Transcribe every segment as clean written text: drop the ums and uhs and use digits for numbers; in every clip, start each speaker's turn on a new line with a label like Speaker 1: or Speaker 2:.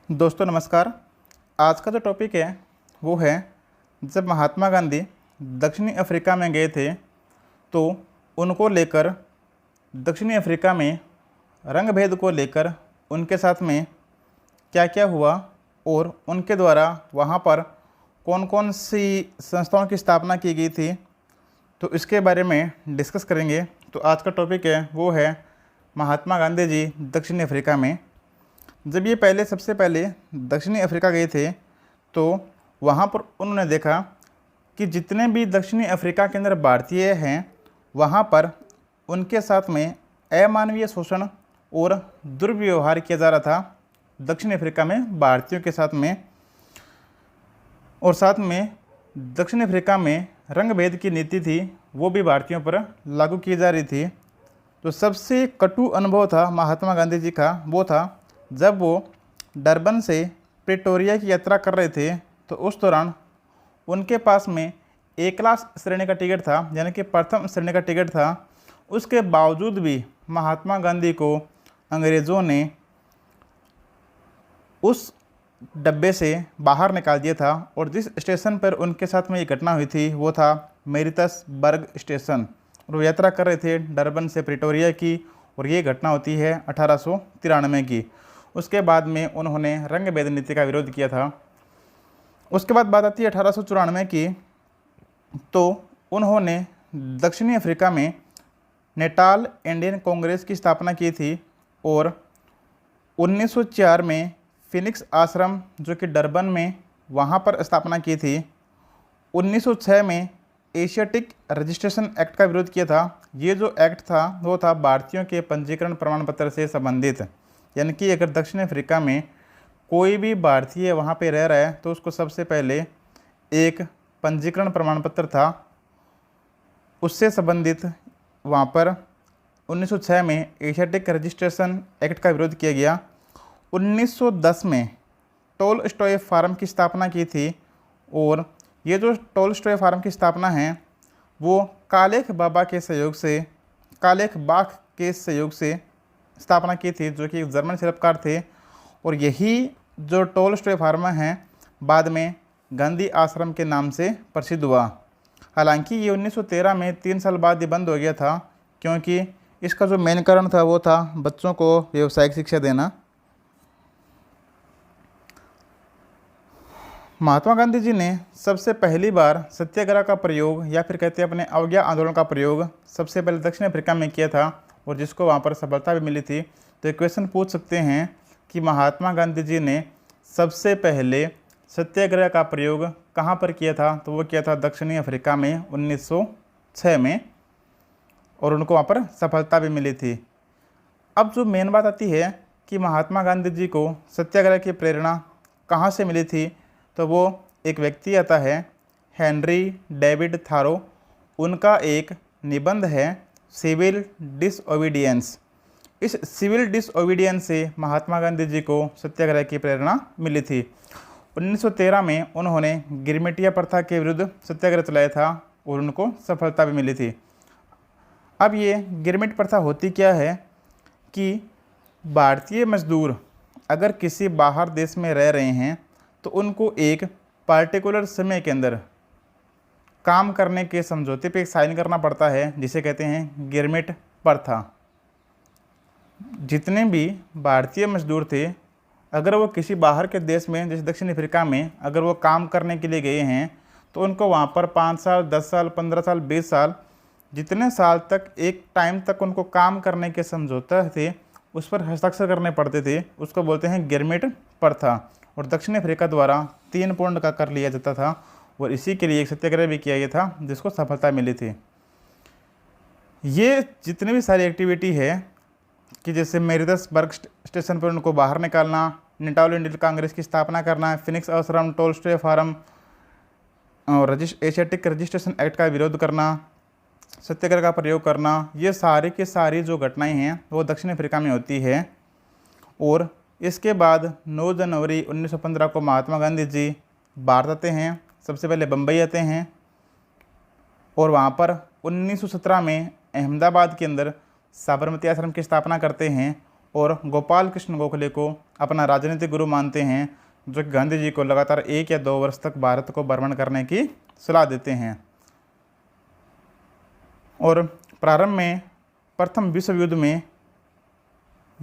Speaker 1: दोस्तों नमस्कार। आज का जो टॉपिक है वो है, जब महात्मा गांधी दक्षिणी अफ्रीका में गए थे तो उनको लेकर दक्षिणी अफ्रीका में रंग भेद को लेकर उनके साथ में क्या क्या हुआ और उनके द्वारा वहाँ पर कौन कौन सी संस्थाओं की स्थापना की गई थी, तो इसके बारे में डिस्कस करेंगे। तो आज का टॉपिक है वो है महात्मा गांधी जी दक्षिणी अफ्रीका में। जब ये सबसे पहले दक्षिणी अफ्रीका गए थे तो वहाँ पर उन्होंने देखा कि जितने भी दक्षिणी अफ्रीका के अंदर भारतीय हैं वहाँ पर उनके साथ में अमानवीय शोषण और दुर्व्यवहार किया जा रहा था दक्षिण अफ्रीका में भारतीयों के साथ में। और साथ में दक्षिण अफ्रीका में रंग भेद की नीति थी वो भी भारतीयों पर लागू की जा रही थी। तो सबसे कटु अनुभव था महात्मा गांधी जी का वो था जब वो डरबन से प्रिटोरिया की यात्रा कर रहे थे। तो उस दौरान उनके पास में ए क्लास श्रेणी का टिकट था, यानी कि प्रथम श्रेणी का टिकट था। उसके बावजूद भी महात्मा गांधी को अंग्रेज़ों ने उस डब्बे से बाहर निकाल दिया था। और जिस स्टेशन पर उनके साथ में ये घटना हुई थी वो था मेरितसबर्ग स्टेशन। और वो यात्रा कर रहे थे डरबन से प्रिटोरिया की, और ये घटना होती है 1893 की। उसके बाद में उन्होंने रंग भेद नीति का विरोध किया था। उसके बाद बात आती है 1894 की। तो उन्होंने दक्षिणी अफ्रीका में नेटाल इंडियन कांग्रेस की स्थापना की थी। और 1904 में फिनिक्स आश्रम जो कि डरबन में वहाँ पर स्थापना की थी। 1906 में एशियाटिक रजिस्ट्रेशन एक्ट का विरोध किया था। ये जो एक्ट था वो था भारतीयों के पंजीकरण प्रमाण पत्र से संबंधित, यानी कि अगर दक्षिण अफ्रीका में कोई भी भारतीय वहाँ पे रह रहा है तो उसको सबसे पहले एक पंजीकरण प्रमाण पत्र था उससे संबंधित। वहाँ पर 1906 में एशियाटिक रजिस्ट्रेशन एक्ट का विरोध किया गया। 1910 में टोलस्टॉय फार्म की स्थापना की थी। और ये जो टोलस्टॉय फार्म की स्थापना है वो कालेख बाबा के सहयोग से, कालेख बाग के सहयोग से स्थापना की थी, जो कि एक जर्मन शिल्पकार थे। और यही जो टोलस्टॉय फार्म है बाद में गांधी आश्रम के नाम से प्रसिद्ध हुआ। हालांकि ये 1913 में 3 साल बाद ये बंद हो गया था, क्योंकि इसका जो मेन कारण था वो था बच्चों को व्यावसायिक शिक्षा देना। महात्मा गांधी जी ने सबसे पहली बार सत्याग्रह का प्रयोग, या फिर कहते हैं अपने अवज्ञा आंदोलन का प्रयोग, सबसे पहले दक्षिण अफ्रीका में किया था, और जिसको वहाँ पर सफलता भी मिली थी। तो एक क्वेश्चन पूछ सकते हैं कि महात्मा गांधी जी ने सबसे पहले सत्याग्रह का प्रयोग कहाँ पर किया था, तो वो किया था दक्षिणी अफ्रीका में 1906 में, और उनको वहाँ पर सफलता भी मिली थी। अब जो मेन बात आती है कि महात्मा गांधी जी को सत्याग्रह की प्रेरणा कहाँ से मिली थी, तो वो एक व्यक्ति आता है हेनरी डेविड थारो। उनका एक निबंध है सिविल डिसओबीडियंस। इस सिविल डिसओबीडियंस से महात्मा गांधी जी को सत्याग्रह की प्रेरणा मिली थी। 1913 में उन्होंने गिरमिटिया प्रथा के विरुद्ध सत्याग्रह चलाया था और उनको सफलता भी मिली थी। अब ये गिरमिट प्रथा होती क्या है कि भारतीय मजदूर अगर किसी बाहर देश में रह रहे हैं तो उनको एक पार्टिकुलर समय के अंदर काम करने के समझौते पे साइन करना पड़ता है, जिसे कहते हैं गिरमिट प्रथा। जितने भी भारतीय मजदूर थे, अगर वो किसी बाहर के देश में जैसे दक्षिण अफ्रीका में अगर वो काम करने के लिए गए हैं तो उनको वहाँ पर 5 साल, 10 साल, 15 साल, 20 साल, जितने साल तक एक टाइम तक उनको काम करने के समझौते थे उस पर हस्ताक्षर करने पड़ते थे। उसको बोलते हैं गिरमिट प्रथा। और दक्षिण अफ्रीका द्वारा 3 पौंड का कर लिया जाता था, और इसी के लिए एक सत्याग्रह भी किया गया था जिसको सफलता मिली थी। ये जितनी भी सारी एक्टिविटी है कि जैसे मेरितसबर्ग स्टेशन पर उनको बाहर निकालना, नेटाल इंडियन कांग्रेस की स्थापना करना, फिनिक्स आश्रम, टोलस्टॉय फार्म और एशियाटिक रजिस्ट्रेशन एक्ट का विरोध करना, सत्याग्रह का प्रयोग करना, ये सारी की सारी जो घटनाएं हैं वो दक्षिण अफ्रीका में होती है। और इसके बाद 9 जनवरी 1915 को महात्मा गांधी जी भारत आते हैं। सबसे पहले बम्बई आते हैं, और वहाँ पर 1917 में अहमदाबाद के अंदर साबरमती आश्रम की स्थापना करते हैं। और गोपाल कृष्ण गोखले को अपना राजनीतिक गुरु मानते हैं, जो कि गांधी जी को लगातार 1 या 2 वर्ष तक भारत को भ्रमण करने की सलाह देते हैं। और प्रारंभ में प्रथम विश्व युद्ध में,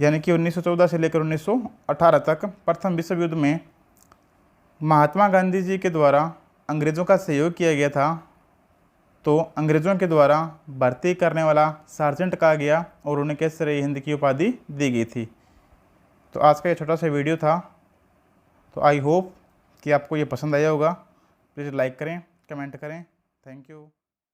Speaker 1: यानी कि 1914 से लेकर 1918 तक प्रथम विश्व युद्ध में महात्मा गांधी जी के द्वारा अंग्रेज़ों का सहयोग किया गया था, तो अंग्रेज़ों के द्वारा भर्ती करने वाला सार्जेंट कहा गया और उन्हें केसर-ए-हिंद की उपाधि दी गई थी। तो आज का ये छोटा सा वीडियो था, तो आई होप कि आपको ये पसंद आया होगा। प्लीज़ लाइक करें, कमेंट करें। Thank you.